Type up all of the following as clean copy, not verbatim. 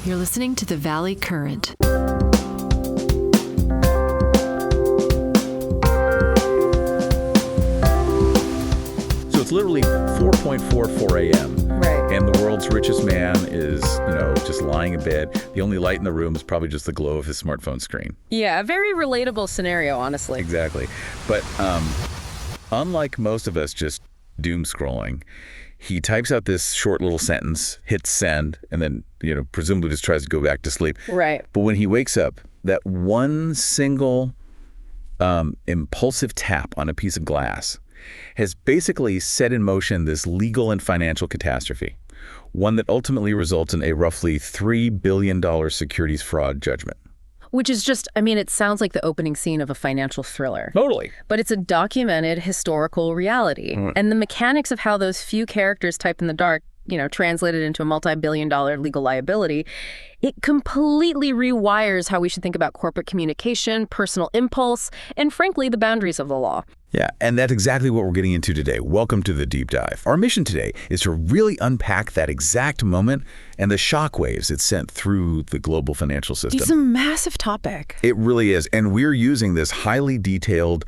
You're listening to the Valley Current. So it's literally 4:44 a.m. Right. And the world's richest man is, just lying in bed. The only light in the room is probably just the glow of his smartphone screen. Yeah, a very relatable scenario, honestly. Exactly. But unlike most of us just doom scrolling, he types out this short little sentence, hits send, and then, presumably just tries to go back to sleep. Right. But when he wakes up, that one single impulsive tap on a piece of glass has basically set in motion this legal and financial catastrophe, one that ultimately results in a roughly $3 billion securities fraud judgment. Which is just, it sounds like the opening scene of a financial thriller. Totally. But it's a documented historical reality. And the mechanics of how those few characters typed in the dark, translated into a multi-billion-dollar legal liability, it completely rewires how we should think about corporate communication, personal impulse, and frankly, the boundaries of the law. Yeah, and that's exactly what we're getting into today. Welcome to the Deep Dive. Our mission today is to really unpack that exact moment and the shockwaves it sent through the global financial system. It's a massive topic. It really is. And we're using this highly detailed,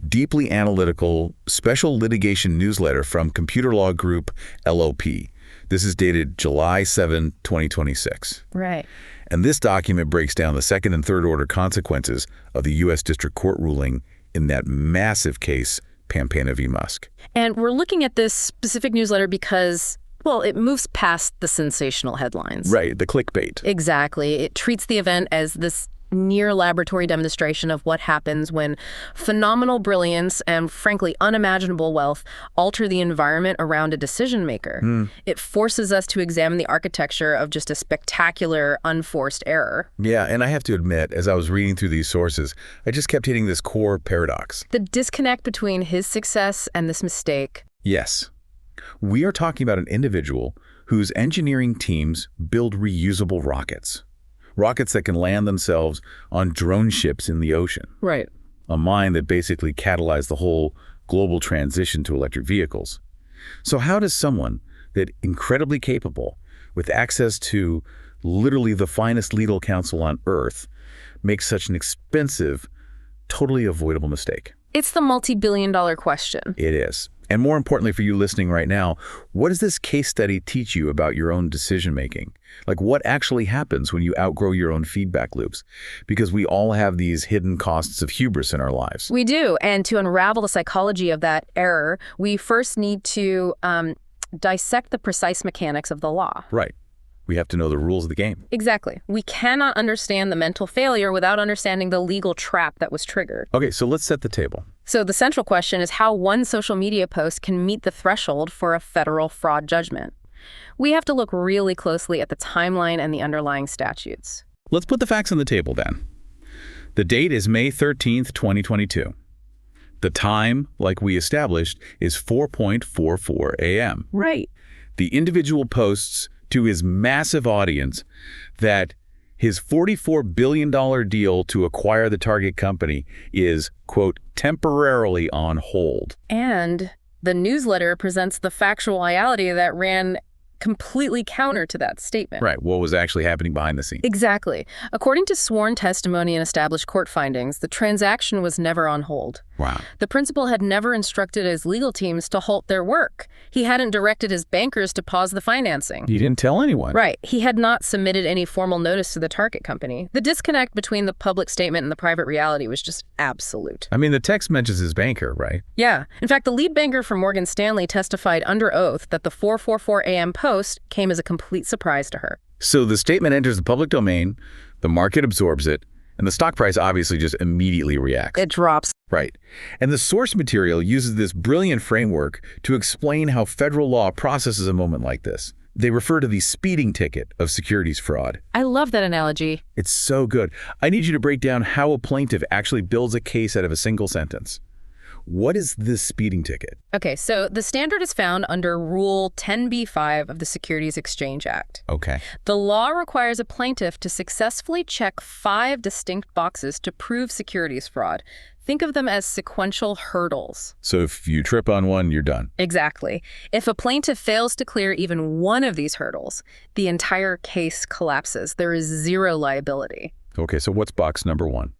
deeply analytical, special litigation newsletter from Computer Law Group, LLP. This is dated July 7, 2026. Right. And this document breaks down the second and third order consequences of the U.S. District Court ruling in that massive case, Pampana v. Musk. And we're looking at this specific newsletter because, it moves past the sensational headlines. Right, the clickbait. Exactly. It treats the event as this near laboratory demonstration of what happens when phenomenal brilliance and, frankly, unimaginable wealth alter the environment around a decision maker. It forces us to examine the architecture of just a spectacular, unforced error. Yeah, and I have to admit, as I was reading through these sources, I just kept hitting this core paradox. The disconnect between his success and this mistake. Yes. We are talking about an individual whose engineering teams build reusable rockets. Rockets that can land themselves on drone ships in the ocean. Right. A mind that basically catalyzed the whole global transition to electric vehicles. So how does someone that incredibly capable, with access to literally the finest legal counsel on earth, make such an expensive, totally avoidable mistake? It's the multi-billion-dollar question. It is. And more importantly for you listening right now, what does this case study teach you about your own decision-making? Like what actually happens when you outgrow your own feedback loops? Because we all have these hidden costs of hubris in our lives. We do. And to unravel the psychology of that error, we first need to dissect the precise mechanics of the law. Right. We have to know the rules of the game. Exactly. We cannot understand the mental failure without understanding the legal trap that was triggered. Okay, so let's set the table. So the central question is how one social media post can meet the threshold for a federal fraud judgment. We have to look really closely at the timeline and the underlying statutes. Let's put the facts on the table then. The date is May 13th, 2022. The time, like we established, is 4:44 a.m. Right. The individual posts to his massive audience that his $44 billion deal to acquire the target company is, quote, temporarily on hold. And the newsletter presents the factual reality that ran completely counter to that statement. Right. What was actually happening behind the scenes? Exactly. According to sworn testimony and established court findings, the transaction was never on hold. Wow. The principal had never instructed his legal teams to halt their work. He hadn't directed his bankers to pause the financing. He didn't tell anyone. Right. He had not submitted any formal notice to the target company. The disconnect between the public statement and the private reality was just absolute. The text mentions his banker, right? Yeah. In fact, the lead banker from Morgan Stanley testified under oath that the 4:44 a.m. post came as a complete surprise to her. So the statement enters the public domain, the market absorbs it, and the stock price obviously just immediately reacts. It drops. Right. And the source material uses this brilliant framework to explain how federal law processes a moment like this. They refer to the speeding ticket of securities fraud. I love that analogy. It's so good. I need you to break down how a plaintiff actually builds a case out of a single sentence. what is this speeding ticket? Okay, so the standard is found under Rule 10b-5 of the Securities Exchange Act. Okay. The law requires a plaintiff to successfully check 5 distinct boxes to prove securities fraud. Think of them as sequential hurdles. So if you trip on one, you're done. Exactly. If a plaintiff fails to clear even one of these hurdles, the entire case collapses. There is zero liability. Okay, so what's box number 1?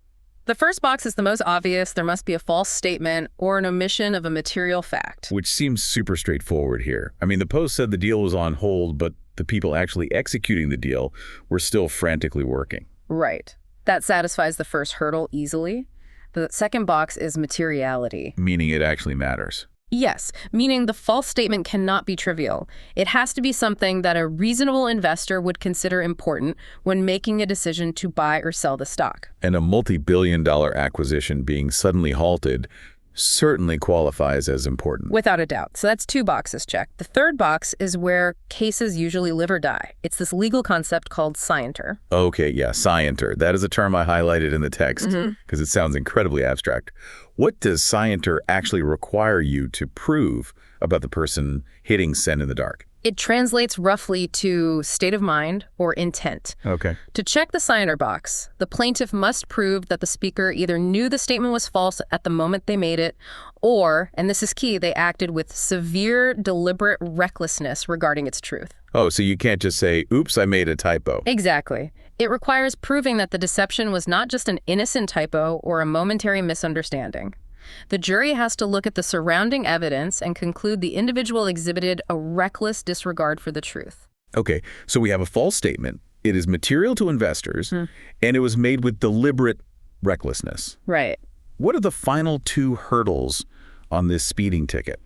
The first box is the most obvious. There must be a false statement or an omission of a material fact. Which seems super straightforward here. I mean, the Post said the deal was on hold, but the people actually executing the deal were still frantically working. Right. That satisfies the first hurdle easily. The second box is materiality. Meaning it actually matters. Yes, meaning the false statement cannot be trivial. It has to be something that a reasonable investor would consider important when making a decision to buy or sell the stock. And a multi-billion-dollar acquisition being suddenly halted certainly qualifies as important. Without a doubt. So that's 2 boxes checked. The third box is where cases usually live or die. It's this legal concept called scienter. Okay, yeah, scienter. That is a term I highlighted in the text because it sounds incredibly abstract. What does scienter actually require you to prove about the person hitting send in the dark? It translates roughly to state of mind or intent. Okay. To check the scienter box, the plaintiff must prove that the speaker either knew the statement was false at the moment they made it, or, and this is key, they acted with severe, deliberate recklessness regarding its truth. Oh, so you can't just say, oops, I made a typo. Exactly. It requires proving that the deception was not just an innocent typo or a momentary misunderstanding. The jury has to look at the surrounding evidence and conclude the individual exhibited a reckless disregard for the truth. Okay, so we have a false statement. It is material to investors, and it was made with deliberate recklessness. Right. What are the final 2 hurdles on this speeding ticket?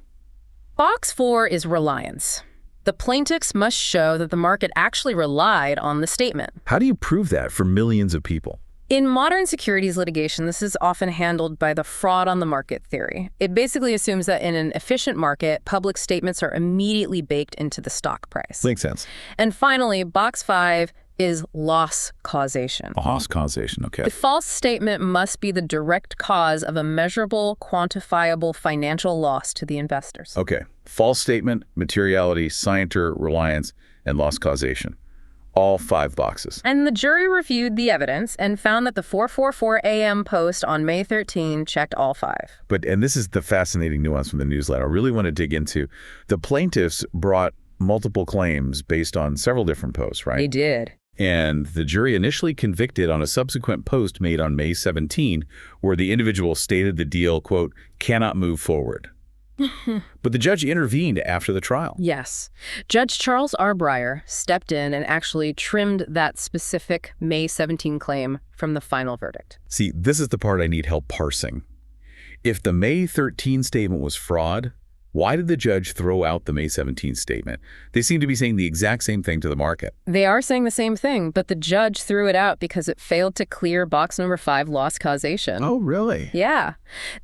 Box 4 is reliance. The plaintiffs must show that the market actually relied on the statement. How do you prove that for millions of people? In modern securities litigation, this is often handled by the fraud on the market theory. It basically assumes that in an efficient market, public statements are immediately baked into the stock price. Makes sense. And finally, box 5 is loss causation. Loss causation, okay. The false statement must be the direct cause of a measurable, quantifiable financial loss to the investors. Okay, false statement, materiality, scienter, reliance, and loss causation. All 5 boxes. And the jury reviewed the evidence and found that the 4:44 a.m. post on May 13 checked all 5. And this is the fascinating nuance from the newsletter I really want to dig into. The plaintiffs brought multiple claims based on several different posts, right? They did. And the jury initially convicted on a subsequent post made on May 17, where the individual stated the deal, quote, cannot move forward. But the judge intervened after the trial. Yes. Judge Charles R. Breyer stepped in and actually trimmed that specific May 17 claim from the final verdict. See, this is the part I need help parsing. If the May 13 statement was fraud, why did the judge throw out the May 17 statement? They seem to be saying the exact same thing to the market. They are saying the same thing, but the judge threw it out because it failed to clear box number 5, loss causation. Oh, really? Yeah.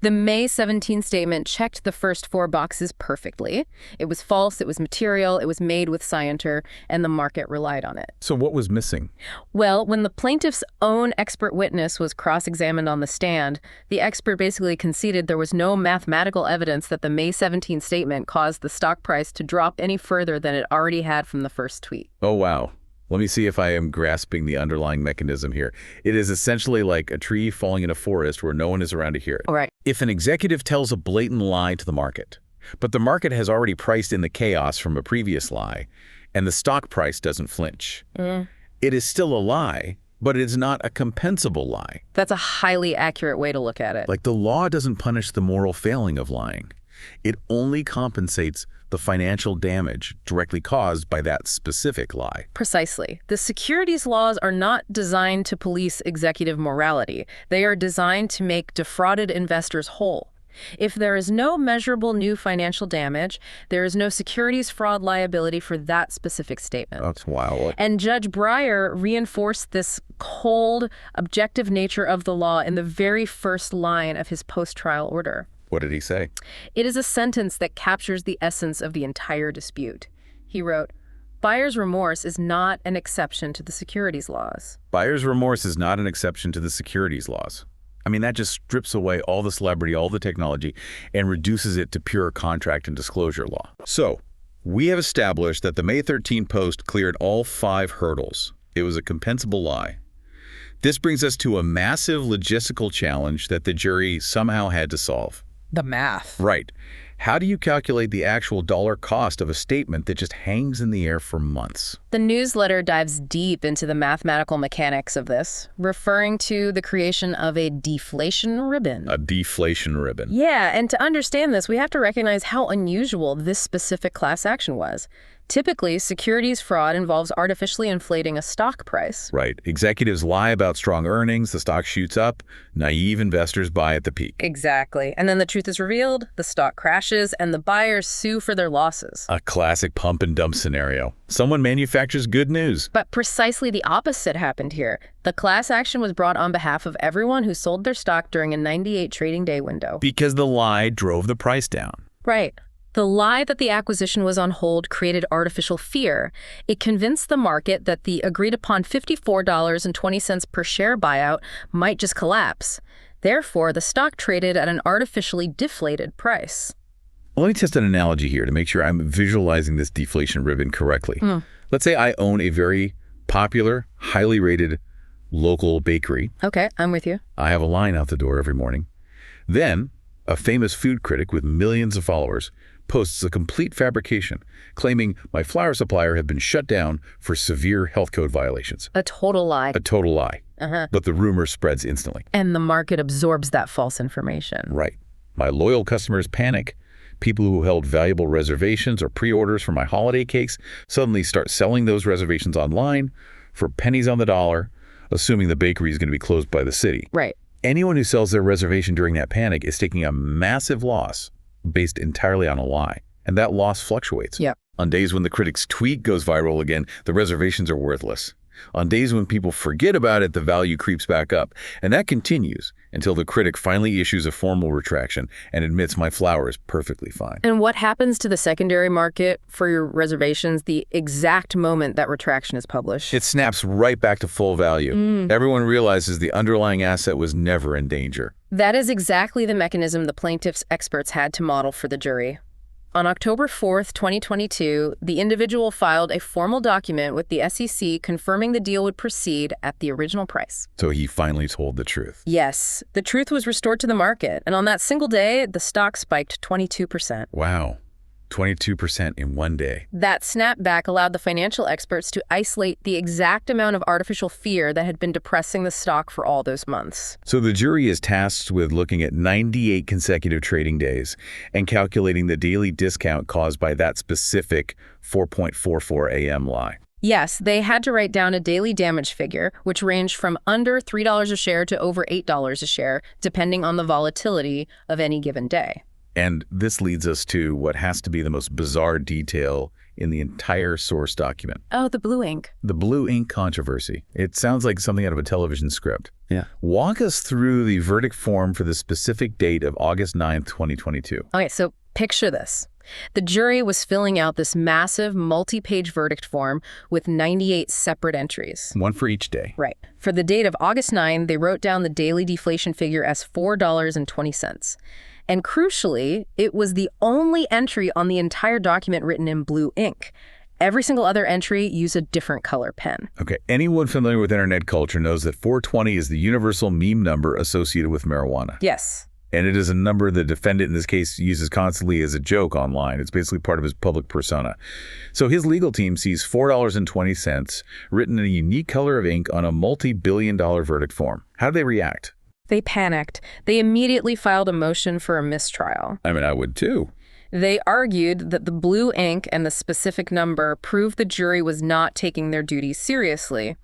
The May 17 statement checked the first 4 boxes perfectly. It was false, it was material, it was made with scienter, and the market relied on it. So what was missing? Well, when the plaintiff's own expert witness was cross-examined on the stand, the expert basically conceded there was no mathematical evidence that the May 17 statement caused the stock price to drop any further than it already had from the first tweet. Oh, wow. Let me see if I am grasping the underlying mechanism here. It is essentially like a tree falling in a forest where no one is around to hear it. All right. If an executive tells a blatant lie to the market, but the market has already priced in the chaos from a previous lie, and the stock price doesn't flinch, it is still a lie, but it is not a compensable lie. That's a highly accurate way to look at it. Like the law doesn't punish the moral failing of lying. It only compensates the financial damage directly caused by that specific lie. Precisely. The securities laws are not designed to police executive morality. They are designed to make defrauded investors whole. If there is no measurable new financial damage, there is no securities fraud liability for that specific statement. That's wild. And Judge Breyer reinforced this cold, objective nature of the law in the very first line of his post-trial order. What did he say? It is a sentence that captures the essence of the entire dispute. He wrote, "Buyer's remorse is not an exception to the securities laws." Buyer's remorse is not an exception to the securities laws. I mean, that just strips away all the celebrity, all the technology, and reduces it to pure contract and disclosure law. So, we have established that the May 13 post cleared all 5 hurdles. It was a compensable lie. This brings us to a massive logistical challenge that the jury somehow had to solve. The math. Right. How do you calculate the actual dollar cost of a statement that just hangs in the air for months? The newsletter dives deep into the mathematical mechanics of this, referring to the creation of a deflation ribbon. A deflation ribbon. Yeah, and to understand this, we have to recognize how unusual this specific class action was. Typically, securities fraud involves artificially inflating a stock price. Right. Executives lie about strong earnings, the stock shoots up, naive investors buy at the peak. Exactly. And then the truth is revealed, the stock crashes, and the buyers sue for their losses. A classic pump and dump scenario. Someone manufactures good news. But precisely the opposite happened here. The class action was brought on behalf of everyone who sold their stock during a 98 trading day window. Because the lie drove the price down. Right. The lie that the acquisition was on hold created artificial fear. It convinced the market that the agreed-upon $54.20 per share buyout might just collapse. Therefore, the stock traded at an artificially deflated price. Well, let me test an analogy here to make sure I'm visualizing this deflation ribbon correctly. Let's say I own a very popular, highly rated local bakery. Okay, I'm with you. I have a line out the door every morning. Then, a famous food critic with millions of followers posts a complete fabrication, claiming my flour supplier had been shut down for severe health code violations. A total lie. A total lie. But the rumor spreads instantly. And the market absorbs that false information. Right. My loyal customers panic. People who held valuable reservations or pre-orders for my holiday cakes suddenly start selling those reservations online for pennies on the dollar, assuming the bakery is going to be closed by the city. Right. Anyone who sells their reservation during that panic is taking a massive loss based entirely on a lie. And that loss fluctuates. Yep. On days when the critic's tweet goes viral again, the reservations are worthless. On days when people forget about it, the value creeps back up. And that continues until the critic finally issues a formal retraction and admits my flour is perfectly fine. And what happens to the secondary market for your reservations the exact moment that retraction is published? It snaps right back to full value. Everyone realizes the underlying asset was never in danger. That is exactly the mechanism the plaintiff's experts had to model for the jury. On October 4th, 2022, the individual filed a formal document with the SEC confirming the deal would proceed at the original price. So he finally told the truth. Yes, the truth was restored to the market, and on that single day, the stock spiked 22%. Wow. 22% in one day. That snapback allowed the financial experts to isolate the exact amount of artificial fear that had been depressing the stock for all those months. So the jury is tasked with looking at 98 consecutive trading days and calculating the daily discount caused by that specific 4.44 a.m. lie. Yes, they had to write down a daily damage figure, which ranged from under $3 a share to over $8 a share, depending on the volatility of any given day. And this leads us to what has to be the most bizarre detail in the entire source document. Oh, the blue ink. The blue ink controversy. It sounds like something out of a television script. Yeah. Walk us through the verdict form for the specific date of August 9th, 2022. Okay, so picture this. The jury was filling out this massive multi-page verdict form with 98 separate entries. One for each day. Right. For the date of August 9, they wrote down the daily deflation figure as $4.20. And crucially, it was the only entry on the entire document written in blue ink. Every single other entry used a different color pen. Okay, anyone familiar with internet culture knows that 420 is the universal meme number associated with marijuana. Yes. And it is a number the defendant in this case uses constantly as a joke online. It's basically part of his public persona. So his legal team sees $4.20 written in a unique color of ink on a multi-billion-dollar verdict form. How do they react? They panicked. They immediately filed a motion for a mistrial. I mean, I would too. They argued that the blue ink and the specific number proved the jury was not taking their duties seriously.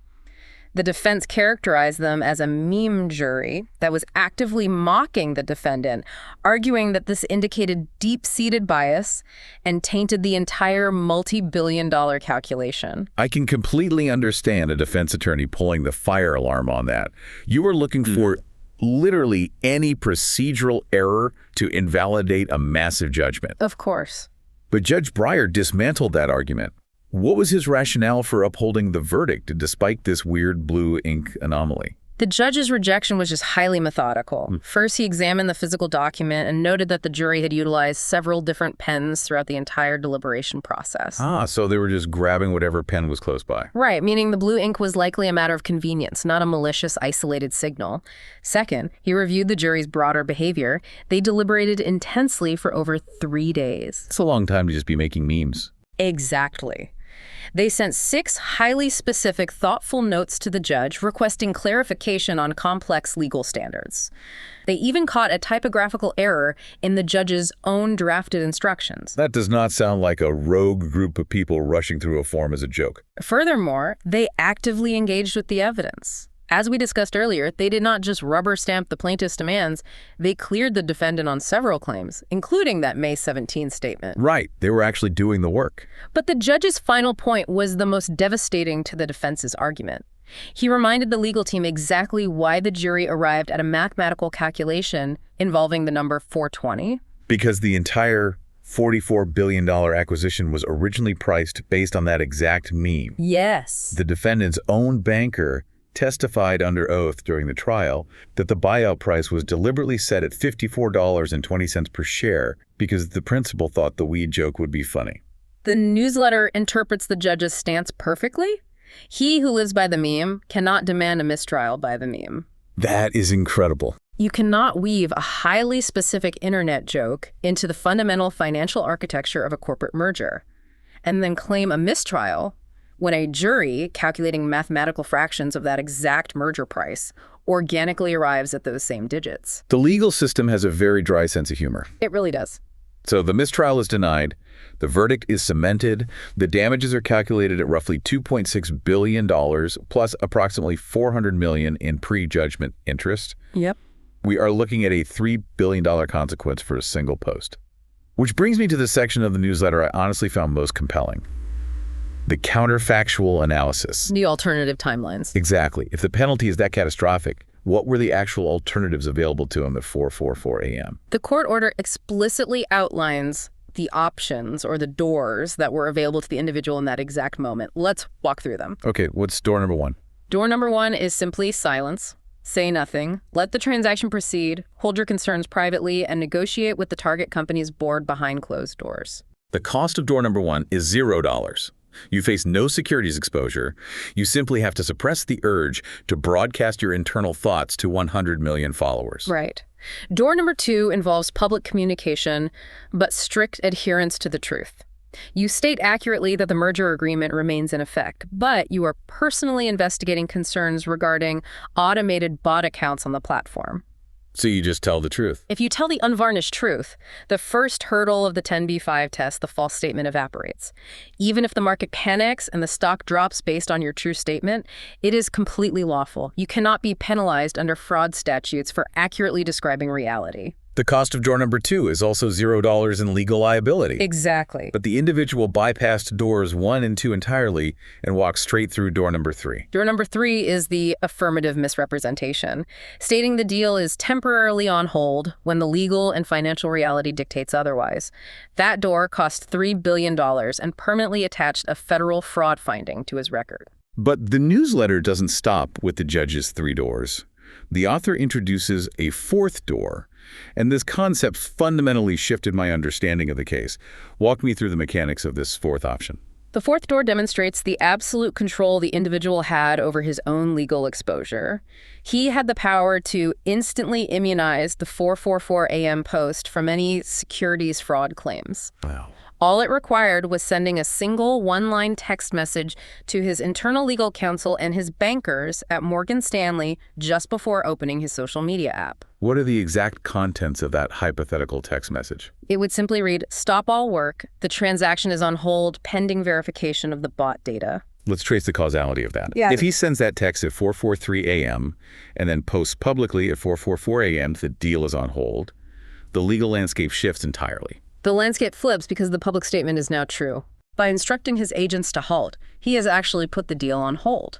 The defense characterized them as a meme jury that was actively mocking the defendant, arguing that this indicated deep-seated bias and tainted the entire multi-billion-dollar calculation. I can completely understand a defense attorney pulling the fire alarm on that. You were looking for literally any procedural error to invalidate a massive judgment. Of course. But Judge Breyer dismantled that argument. What was his rationale for upholding the verdict despite this weird blue ink anomaly? The judge's rejection was just highly methodical. First, he examined the physical document and noted that the jury had utilized several different pens throughout the entire deliberation process. So they were just grabbing whatever pen was close by. Right, meaning the blue ink was likely a matter of convenience, not a malicious, isolated signal. Second, he reviewed the jury's broader behavior. They deliberated intensely for over 3 days. It's a long time to just be making memes. Exactly. They sent 6 highly specific, thoughtful notes to the judge requesting clarification on complex legal standards. They even caught a typographical error in the judge's own drafted instructions. That does not sound like a rogue group of people rushing through a form as a joke. Furthermore, they actively engaged with the evidence. As we discussed earlier, they did not just rubber stamp the plaintiff's demands, they cleared the defendant on several claims, including that May 17 statement. Right, they were actually doing the work. But the judge's final point was the most devastating to the defense's argument. He reminded the legal team exactly why the jury arrived at a mathematical calculation involving the number 420. Because the entire $44 billion acquisition was originally priced based on that exact meme. Yes. The defendant's own banker testified under oath during the trial that the buyout price was deliberately set at $54.20 per share because the principal thought the weed joke would be funny. The newsletter interprets the judge's stance perfectly. He who lives by the meme cannot demand a mistrial by the meme. That is incredible. You cannot weave a highly specific internet joke into the fundamental financial architecture of a corporate merger and then claim a mistrial when a jury, calculating mathematical fractions of that exact merger price, organically arrives at those same digits. The legal system has a very dry sense of humor. It really does. So the mistrial is denied, the verdict is cemented, the damages are calculated at roughly $2.6 billion, plus approximately $400 million in pre-judgment interest. Yep. We are looking at a $3 billion consequence for a single post. Which brings me to the section of the newsletter I honestly found most compelling. The counterfactual analysis. The alternative timelines. Exactly. If the penalty is that catastrophic, what were the actual alternatives available to him at 4:44 a.m.? The court order explicitly outlines the options or the doors that were available to the individual in that exact moment. Let's walk through them. Okay, what's door number 1? Door number 1 is simply silence. Say nothing. Let the transaction proceed. Hold your concerns privately and negotiate with the target company's board behind closed doors. The cost of door number 1 is $0. You face no securities exposure. You simply have to suppress the urge to broadcast your internal thoughts to 100 million followers. Right. Door number 2 involves public communication, but strict adherence to the truth. You state accurately that the merger agreement remains in effect, but you are personally investigating concerns regarding automated bot accounts on the platform. So you just tell the truth. If you tell the unvarnished truth, the first hurdle of the 10b-5 test, the false statement, evaporates. Even if the market panics and the stock drops based on your true statement, it is completely lawful. You cannot be penalized under fraud statutes for accurately describing reality. The cost of door number 2 is also $0 in legal liability. Exactly. But the individual bypassed doors 1 and 2 entirely and walked straight through door number 3. Door number 3 is the affirmative misrepresentation, stating the deal is temporarily on hold when the legal and financial reality dictates otherwise. That door cost $3 billion and permanently attached a federal fraud finding to his record. But the newsletter doesn't stop with the judge's 3 doors. The author introduces a 4th door, and this concept fundamentally shifted my understanding of the case. Walk me through the mechanics of this 4th option. The 4th door demonstrates the absolute control the individual had over his own legal exposure. He had the power to instantly immunize the 4:44 a.m. post from any securities fraud claims. Wow. All it required was sending a single one-line text message to his internal legal counsel and his bankers at Morgan Stanley just before opening his social media app. What are the exact contents of that hypothetical text message? It would simply read, "Stop all work. The transaction is on hold pending verification of the bot data." Let's trace the causality of that. Yeah. If he sends that text at 4:43 a.m. and then posts publicly at 4:44 a.m. the deal is on hold, the legal landscape shifts entirely. The landscape flips because the public statement is now true. By instructing his agents to halt, he has actually put the deal on hold.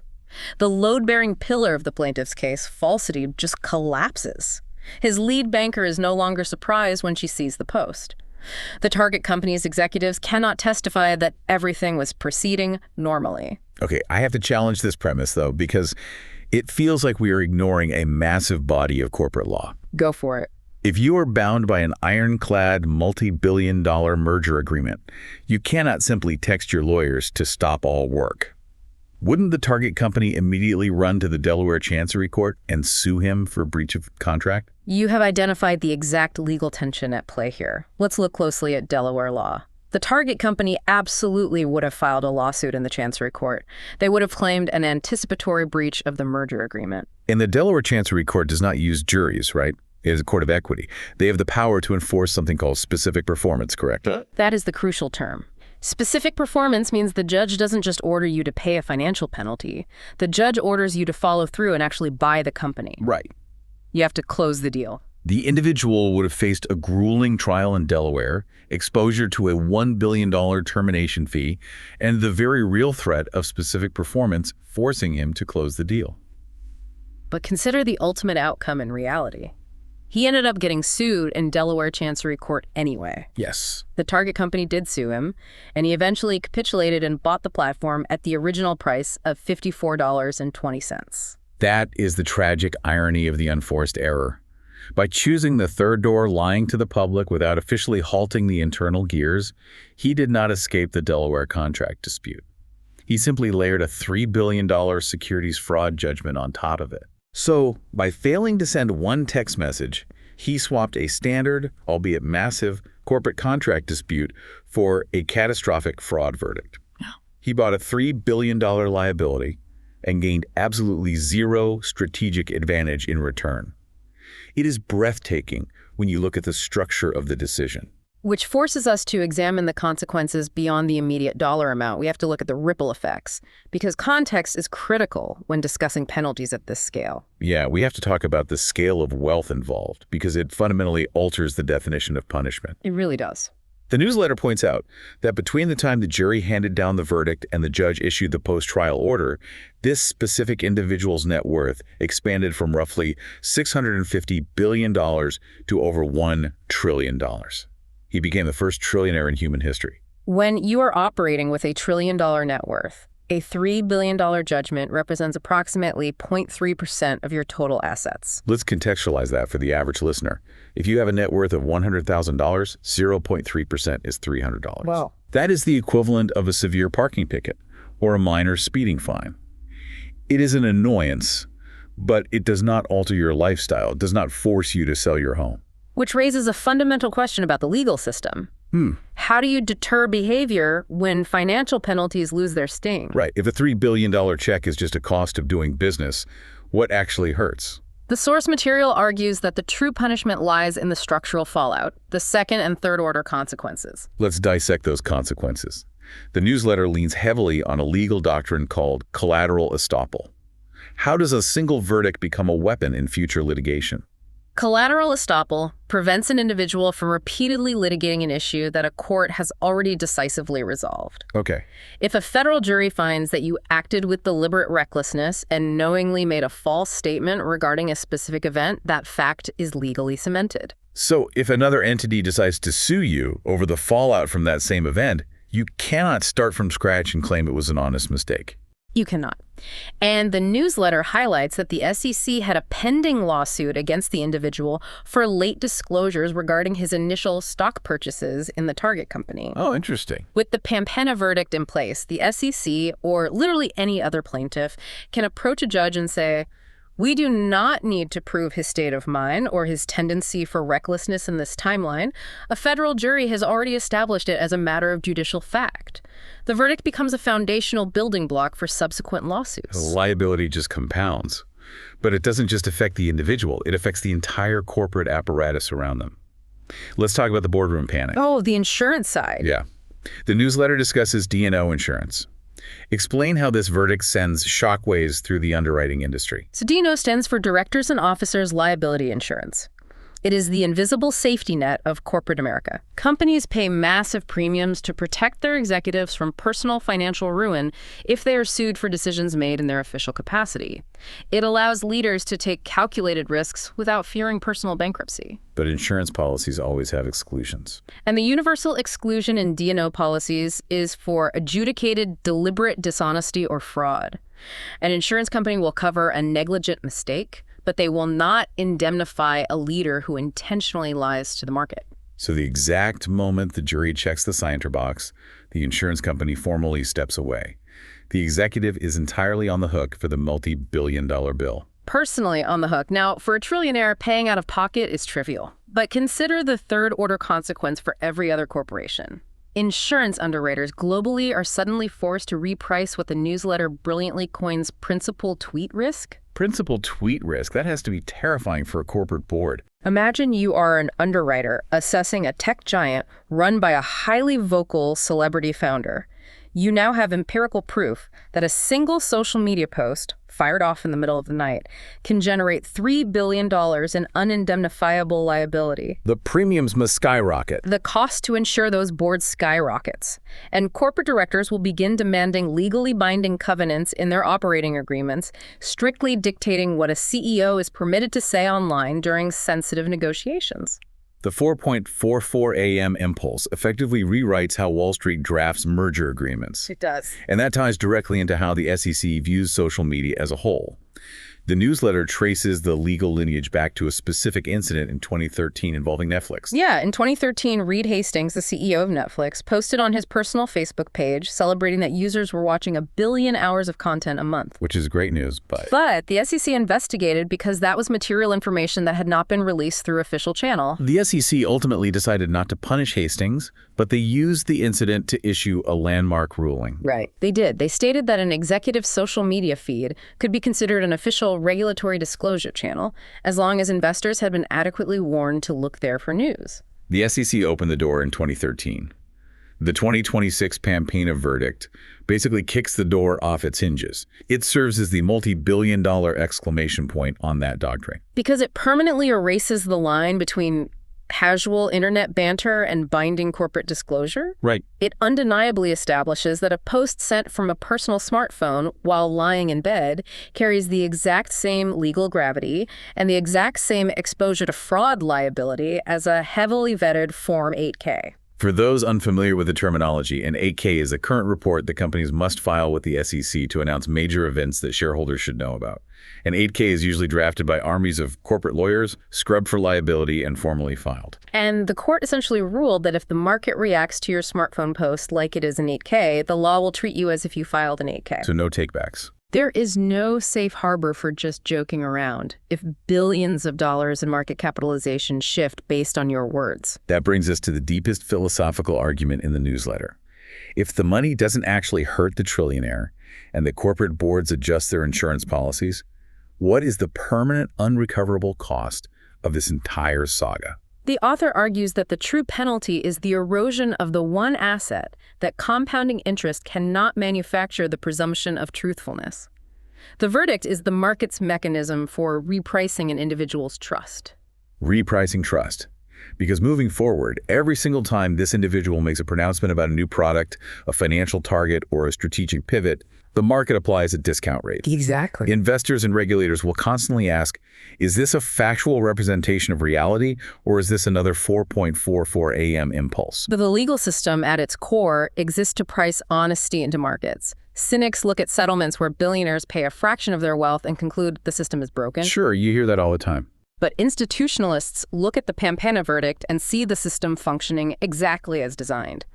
The load-bearing pillar of the plaintiff's case, falsity, just collapses. His lead banker is no longer surprised when she sees the post. The target company's executives cannot testify that everything was proceeding normally. Okay, I have to challenge this premise, though, because It feels like we are ignoring a massive body of corporate law. Go for it. If you are bound by an ironclad multi-billion-dollar merger agreement, you cannot simply text your lawyers to stop all work. Wouldn't the target company immediately run to the Delaware Chancery Court and sue him for breach of contract? You have identified the exact legal tension at play here. Let's look closely at Delaware law. The target company absolutely would have filed a lawsuit in the Chancery Court. They would have claimed an anticipatory breach of the merger agreement. And the Delaware Chancery Court does not use juries, right? It is a court of equity. They have the power to enforce something called specific performance, correct? That is the crucial term. Specific performance means the judge doesn't just order you to pay a financial penalty. The judge orders you to follow through and actually buy the company. Right. You have to close the deal. The individual would have faced a grueling trial in Delaware, exposure to a $1 billion termination fee, and the very real threat of specific performance forcing him to close the deal. But consider the ultimate outcome in reality. He ended up getting sued in Delaware Chancery Court anyway. Yes. The target company did sue him, and he eventually capitulated and bought the platform at the original price of $54.20. That is the tragic irony of the unforced error. By choosing the third door, lying to the public without officially halting the internal gears, he did not escape the Delaware contract dispute. He simply layered a $3 billion securities fraud judgment on top of it. So, by failing to send one text message, he swapped a standard, albeit massive, corporate contract dispute for a catastrophic fraud verdict. He bought a $3 billion liability and gained absolutely zero strategic advantage in return. It is breathtaking when you look at the structure of the decision. Which forces us to examine the consequences beyond the immediate dollar amount. We have to look at the ripple effects, because context is critical when discussing penalties at this scale. Yeah, we have to talk about the scale of wealth involved, because it fundamentally alters the definition of punishment. It really does. The newsletter points out that between the time the jury handed down the verdict and the judge issued the post-trial order, this specific individual's net worth expanded from roughly $650 billion to over $1 trillion. He became the first trillionaire in human history. When you are operating with a $1 trillion net worth, a $3 billion judgment represents approximately 0.3% of your total assets. Let's contextualize that for the average listener. If you have a net worth of $100,000, 0.3% is $300. Wow. That is the equivalent of a severe parking ticket or a minor speeding fine. It is an annoyance, but it does not alter your lifestyle. It does not force you to sell your home. Which raises a fundamental question about the legal system. How do you deter behavior when financial penalties lose their sting? Right. If a $3 billion check is just a cost of doing business, what actually hurts? The source material argues that the true punishment lies in the structural fallout, the second and third order consequences. Let's dissect those consequences. The newsletter leans heavily on a legal doctrine called collateral estoppel. How does a single verdict become a weapon in future litigation? Collateral estoppel prevents an individual from repeatedly litigating an issue that a court has already decisively resolved. Okay. If a federal jury finds that you acted with deliberate recklessness and knowingly made a false statement regarding a specific event, that fact is legally cemented. So if another entity decides to sue you over the fallout from that same event, you cannot start from scratch and claim it was an honest mistake. You cannot. And the newsletter highlights that the SEC had a pending lawsuit against the individual for late disclosures regarding his initial stock purchases in the target company. Oh, interesting. With the Pampena verdict in place, the SEC, or literally any other plaintiff, can approach a judge and say, "We do not need to prove his state of mind or his tendency for recklessness in this timeline. A federal jury has already established it as a matter of judicial fact." The verdict becomes a foundational building block for subsequent lawsuits. The liability just compounds. But it doesn't just affect the individual. It affects the entire corporate apparatus around them. Let's talk about the boardroom panic. Oh, the insurance side. Yeah. The newsletter discusses D&O insurance. Explain how this verdict sends shockwaves through the underwriting industry. So D&O stands for Directors and Officers Liability Insurance. It is the invisible safety net of corporate America. Companies pay massive premiums to protect their executives from personal financial ruin if they are sued for decisions made in their official capacity. It allows leaders to take calculated risks without fearing personal bankruptcy. But insurance policies always have exclusions. And the universal exclusion in D&O policies is for adjudicated deliberate dishonesty or fraud. An insurance company will cover a negligent mistake, but they will not indemnify a leader who intentionally lies to the market. So the exact moment the jury checks the signature box, the insurance company formally steps away. The executive is entirely on the hook for the multi-billion-dollar bill. Personally on the hook. Now, for a trillionaire, paying out of pocket is trivial. But consider the third-order consequence for every other corporation. Insurance underwriters globally are suddenly forced to reprice what the newsletter brilliantly coins principal tweet risk. Principal tweet risk, that has to be terrifying for a corporate board. Imagine you are an underwriter assessing a tech giant run by a highly vocal celebrity founder. You now have empirical proof that a single social media post, fired off in the middle of the night, can generate $3 billion in unindemnifiable liability. The premiums must skyrocket. The cost to insure those boards skyrockets. And corporate directors will begin demanding legally binding covenants in their operating agreements, strictly dictating what a CEO is permitted to say online during sensitive negotiations. The 4.44 a.m. impulse effectively rewrites how Wall Street drafts merger agreements. It does. And that ties directly into how the SEC views social media as a whole. The newsletter traces the legal lineage back to a specific incident in 2013 involving Netflix. Yeah, in 2013, Reed Hastings, the CEO of Netflix, posted on his personal Facebook page celebrating that users were watching 1 billion hours of content a month. Which is great news, but... But the SEC investigated because that was material information that had not been released through official channel. The SEC ultimately decided not to punish Hastings, but they used the incident to issue a landmark ruling. Right. They did. They stated that an executive social media feed could be considered an official regulatory disclosure channel as long as investors had been adequately warned to look there for news. The SEC opened the door in 2013. The 2026 Pampena verdict basically kicks the door off its hinges. It serves as the multi-billion-dollar exclamation point on that doctrine. Because it permanently erases the line between casual internet banter and binding corporate disclosure. Right. It undeniably establishes that a post sent from a personal smartphone while lying in bed carries the exact same legal gravity and the exact same exposure to fraud liability as a heavily vetted Form 8K. For those unfamiliar with the terminology, an 8K is a current report that companies must file with the SEC to announce major events that shareholders should know about. An 8K is usually drafted by armies of corporate lawyers, scrubbed for liability, and formally filed. And the court essentially ruled that if the market reacts to your smartphone post like it is an 8K, the law will treat you as if you filed an 8K. So no takebacks. There is no safe harbor for just joking around if billions of dollars in market capitalization shift based on your words. That brings us to the deepest philosophical argument in the newsletter. If the money doesn't actually hurt the trillionaire and the corporate boards adjust their insurance policies, what is the permanent unrecoverable cost of this entire saga? The author argues that the true penalty is the erosion of the one asset that compounding interest cannot manufacture the presumption of truthfulness. The verdict is the market's mechanism for repricing an individual's trust. Repricing trust. Because moving forward, every single time this individual makes a pronouncement about a new product, a financial target, or a strategic pivot, the market applies a discount rate. Exactly. Investors and regulators will constantly ask, is this a factual representation of reality, or is this another 4.44 a.m. impulse? But the legal system, at its core, exists to price honesty into markets. Cynics look at settlements where billionaires pay a fraction of their wealth and conclude the system is broken. Sure, you hear that all the time. But institutionalists look at the Pampena verdict and see the system functioning exactly as designed.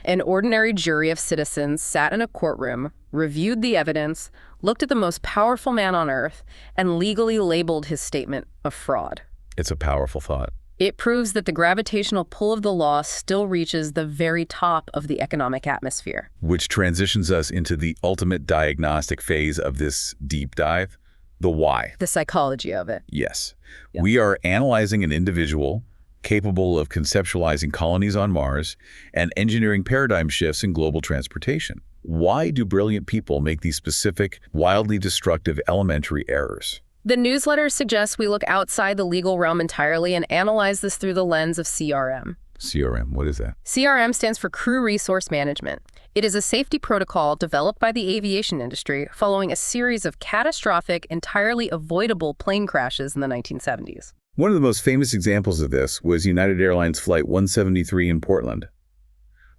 An ordinary jury of citizens sat in a courtroom, reviewed the evidence, looked at the most powerful man on earth, and legally labeled his statement a fraud. It's a powerful thought. It proves that the gravitational pull of the law still reaches the very top of the economic atmosphere. Which transitions us into the ultimate diagnostic phase of this deep dive, the why. The psychology of it. Yes. We are analyzing an individual capable of conceptualizing colonies on Mars and engineering paradigm shifts in global transportation. Why do brilliant people make these specific, wildly destructive elementary errors? The newsletter suggests we look outside the legal realm entirely and analyze this through the lens of CRM. CRM, what is that? CRM stands for Crew Resource Management. It is a safety protocol developed by the aviation industry following a series of catastrophic, entirely avoidable plane crashes in the 1970s. One of the most famous examples of this was United Airlines Flight 173 in Portland.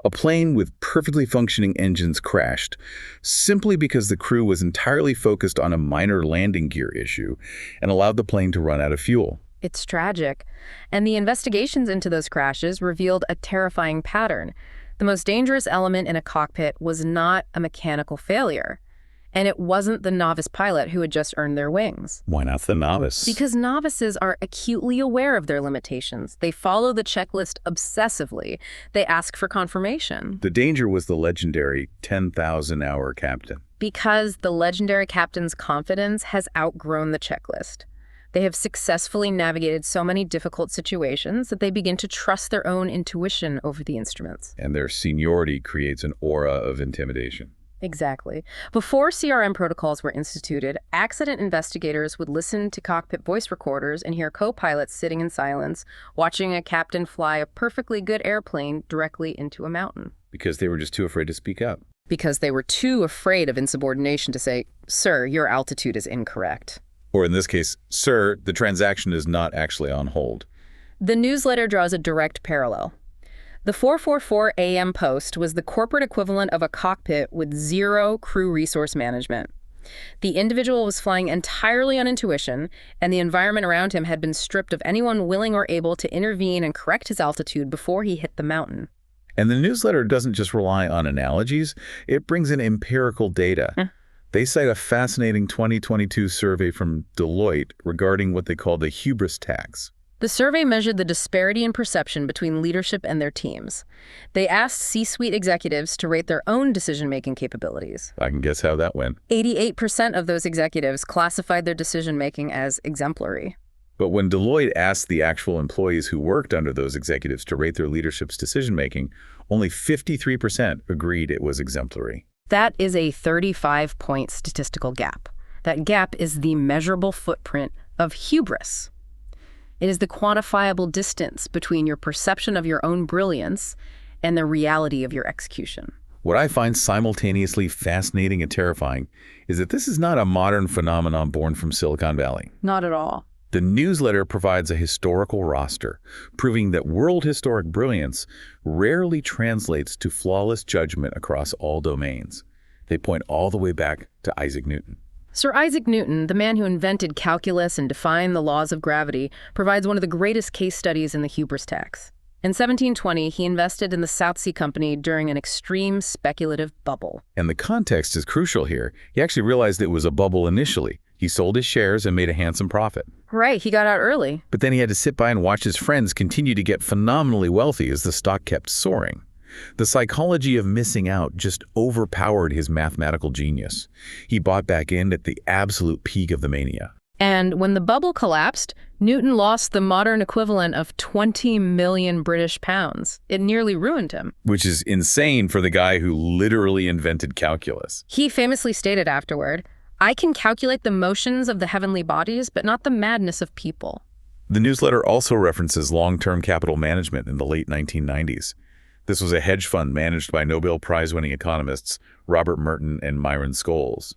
A plane with perfectly functioning engines crashed simply because the crew was entirely focused on a minor landing gear issue and allowed the plane to run out of fuel. It's tragic. And the investigations into those crashes revealed a terrifying pattern. The most dangerous element in a cockpit was not a mechanical failure. And it wasn't the novice pilot who had just earned their wings. Why not the novice? Because novices are acutely aware of their limitations. They follow the checklist obsessively. They ask for confirmation. The danger was the legendary 10,000-hour captain. Because the legendary captain's confidence has outgrown the checklist. They have successfully navigated so many difficult situations that they begin to trust their own intuition over the instruments. And their seniority creates an aura of intimidation. Exactly. Before CRM protocols were instituted, accident investigators would listen to cockpit voice recorders and hear co-pilots sitting in silence, watching a captain fly a perfectly good airplane directly into a mountain. Because they were just too afraid to speak up. Because they were too afraid of insubordination to say, "Sir, your altitude is incorrect." Or in this case, "Sir, the transaction is not actually on hold." The newsletter draws a direct parallel. The 444 AM Post was the corporate equivalent of a cockpit with zero crew resource management. The individual was flying entirely on intuition, and the environment around him had been stripped of anyone willing or able to intervene and correct his altitude before he hit the mountain. And the newsletter doesn't just rely on analogies, it brings in empirical data. They cite a fascinating 2022 survey from Deloitte regarding what they call the hubris tax. The survey measured the disparity in perception between leadership and their teams. They asked C-suite executives to rate their own decision-making capabilities. I can guess how that went. 88% of those executives classified their decision-making as exemplary. But when Deloitte asked the actual employees who worked under those executives to rate their leadership's decision-making, only 53% agreed it was exemplary. That is a 35-point statistical gap. That gap is the measurable footprint of hubris. It is the quantifiable distance between your perception of your own brilliance and the reality of your execution. What I find simultaneously fascinating and terrifying is that this is not a modern phenomenon born from Silicon Valley. Not at all. The newsletter provides a historical roster, proving that world historic brilliance rarely translates to flawless judgment across all domains. They point all the way back to Isaac Newton. Sir Isaac Newton, the man who invented calculus and defined the laws of gravity, provides one of the greatest case studies in the hubris tax. In 1720, he invested in the South Sea Company during an extreme speculative bubble. And the context is crucial here. He actually realized it was a bubble initially. He sold his shares and made a handsome profit. Right, he got out early. But then he had to sit by and watch his friends continue to get phenomenally wealthy as the stock kept soaring. The psychology of missing out just overpowered his mathematical genius. He bought back in at the absolute peak of the mania. And when the bubble collapsed, Newton lost the modern equivalent of 20 million British pounds. It nearly ruined him. Which is insane for the guy who literally invented calculus. He famously stated afterward, "I can calculate the motions of the heavenly bodies, but not the madness of people." The newsletter also references long-term capital management in the late 1990s. This was a hedge fund managed by Nobel Prize-winning economists Robert Merton and Myron Scholes.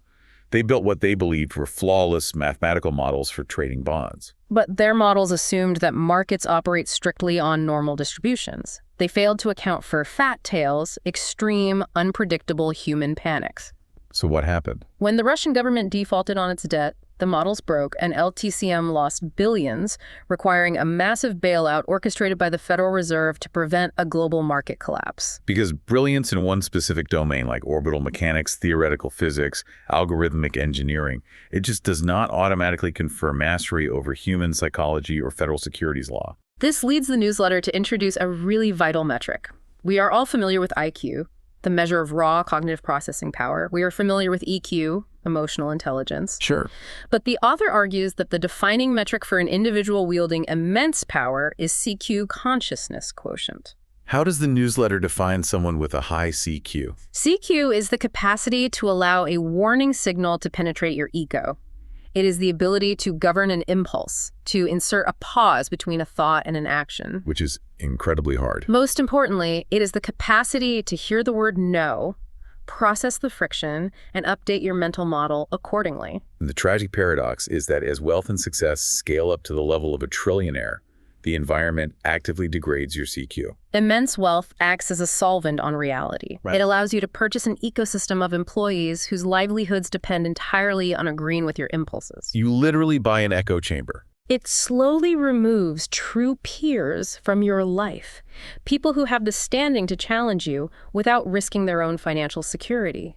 They built what they believed were flawless mathematical models for trading bonds. But their models assumed that markets operate strictly on normal distributions. They failed to account for fat tails, extreme, unpredictable human panics. So what happened? When the Russian government defaulted on its debt, the models broke and LTCM lost billions, requiring a massive bailout orchestrated by the Federal Reserve to prevent a global market collapse. Because brilliance in one specific domain, like orbital mechanics, theoretical physics, algorithmic engineering, it just does not automatically confer mastery over human psychology or federal securities law. This leads the newsletter to introduce a really vital metric. We are all familiar with IQ, the measure of raw cognitive processing power. We are familiar with EQ, emotional intelligence. Sure. But the author argues that the defining metric for an individual wielding immense power is CQ consciousness quotient. How does the newsletter define someone with a high CQ? CQ is the capacity to allow a warning signal to penetrate your ego. It is the ability to govern an impulse, to insert a pause between a thought and an action. Which is incredibly hard. Most importantly, it is the capacity to hear the word no, process the friction, and update your mental model accordingly. And the tragic paradox is that as wealth and success scale up to the level of a trillionaire, The environment actively degrades your CQ. Immense wealth acts as a solvent on reality. Right. It allows you to purchase an ecosystem of employees whose livelihoods depend entirely on agreeing with your impulses. You literally buy an echo chamber. It slowly removes true peers from your life, people who have the standing to challenge you without risking their own financial security.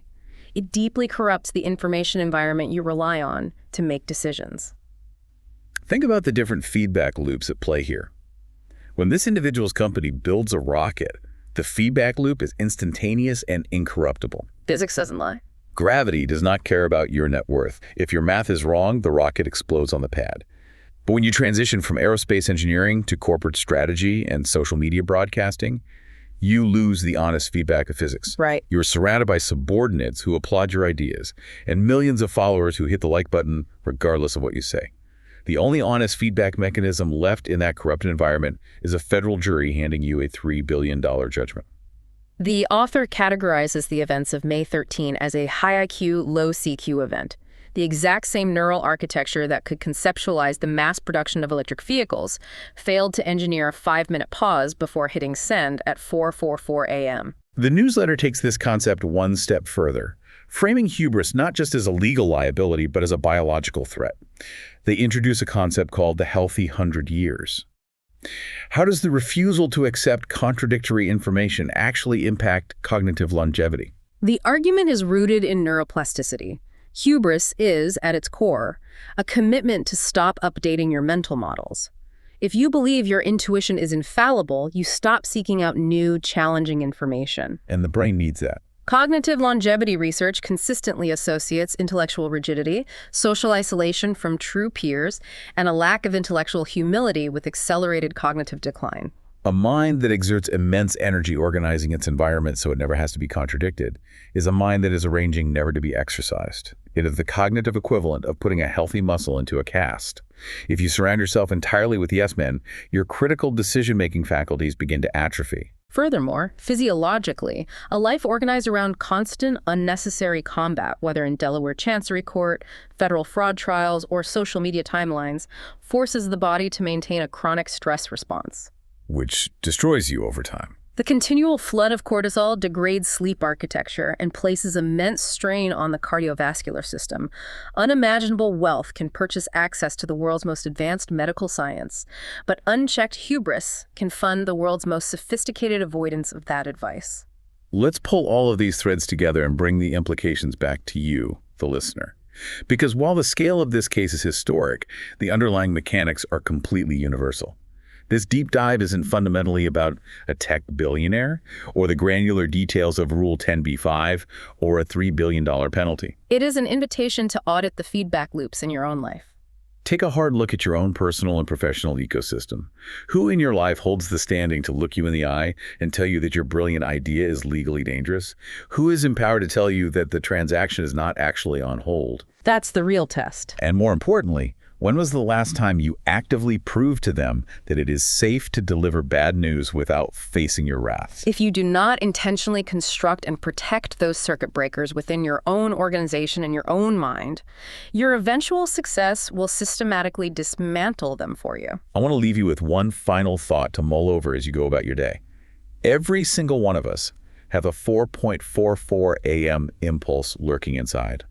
It deeply corrupts the information environment you rely on to make decisions. Think about the different feedback loops at play here. When this individual's company builds a rocket, the feedback loop is instantaneous and incorruptible. Physics doesn't lie. Gravity does not care about your net worth. If your math is wrong, the rocket explodes on the pad. But when you transition from aerospace engineering to corporate strategy and social media broadcasting, you lose the honest feedback of physics. Right. You're surrounded by subordinates who applaud your ideas and millions of followers who hit the like button regardless of what you say. The only honest feedback mechanism left in that corrupted environment is a federal jury handing you a $3 billion judgment. The author categorizes the events of May 13 as a high IQ, low CQ event. The exact same neural architecture that could conceptualize the mass production of electric vehicles failed to engineer a 5-minute pause before hitting send at 4:44 a.m. The newsletter takes this concept one step further, framing hubris not just as a legal liability, but as a biological threat. They introduce a concept called the healthy 100 years. How does the refusal to accept contradictory information actually impact cognitive longevity? The argument is rooted in neuroplasticity. Hubris is, at its core, a commitment to stop updating your mental models. If you believe your intuition is infallible, you stop seeking out new, challenging information. And the brain needs that. Cognitive longevity research consistently associates intellectual rigidity, social isolation from true peers, and a lack of intellectual humility with accelerated cognitive decline. A mind that exerts immense energy organizing its environment so it never has to be contradicted is a mind that is arranging never to be exercised. It is the cognitive equivalent of putting a healthy muscle into a cast. If you surround yourself entirely with yes men, your critical decision-making faculties begin to atrophy. Furthermore, physiologically, a life organized around constant, unnecessary combat, whether in Delaware Chancery Court, federal fraud trials, or social media timelines, forces the body to maintain a chronic stress response, which destroys you over time. The continual flood of cortisol degrades sleep architecture and places immense strain on the cardiovascular system. Unimaginable wealth can purchase access to the world's most advanced medical science, but unchecked hubris can fund the world's most sophisticated avoidance of that advice. Let's pull all of these threads together and bring the implications back to you, the listener. Because while the scale of this case is historic, the underlying mechanics are completely universal. This deep dive isn't fundamentally about a tech billionaire or the granular details of Rule 10b-5 or a $3 billion penalty. It is an invitation to audit the feedback loops in your own life. Take a hard look at your own personal and professional ecosystem. Who in your life holds the standing to look you in the eye and tell you that your brilliant idea is legally dangerous? Who is empowered to tell you that the transaction is not actually on hold? That's the real test. And more importantly, when was the last time you actively proved to them that it is safe to deliver bad news without facing your wrath? If you do not intentionally construct and protect those circuit breakers within your own organization and your own mind, your eventual success will systematically dismantle them for you. I want to leave you with one final thought to mull over as you go about your day. Every single one of us have a 4.44 a.m. impulse lurking inside.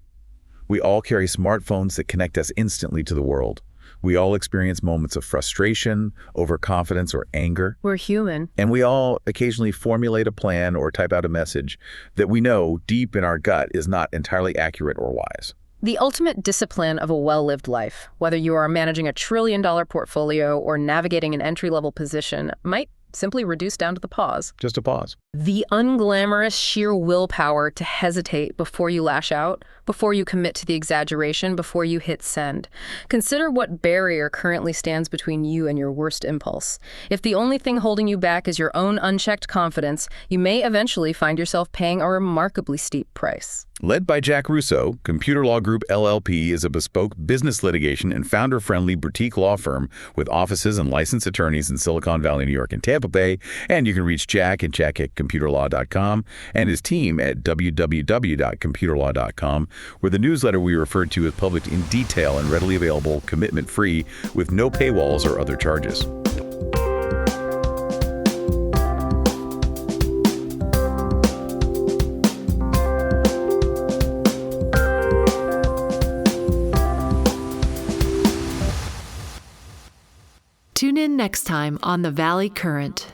We all carry smartphones that connect us instantly to the world. We all experience moments of frustration, overconfidence, or anger. We're human. And we all occasionally formulate a plan or type out a message that we know deep in our gut is not entirely accurate or wise. The ultimate discipline of a well-lived life, whether you are managing a $1 trillion portfolio or navigating an entry-level position, might simply reduce down to the pause. Just a pause. The unglamorous sheer willpower to hesitate before you lash out, before you commit to the exaggeration, before you hit send. Consider what barrier currently stands between you and your worst impulse. If the only thing holding you back is your own unchecked confidence, you may eventually find yourself paying a remarkably steep price. Led by Jack Russo, Computer Law Group LLP is a bespoke business litigation and founder-friendly boutique law firm with offices and licensed attorneys in Silicon Valley, New York, and Tampa Bay. And you can reach Jack at jack@computerlaw.com and his team at www.computerlaw.com, where the newsletter we referred to is published in detail and readily available, commitment-free, with no paywalls or other charges. Tune in next time on the Valley Current.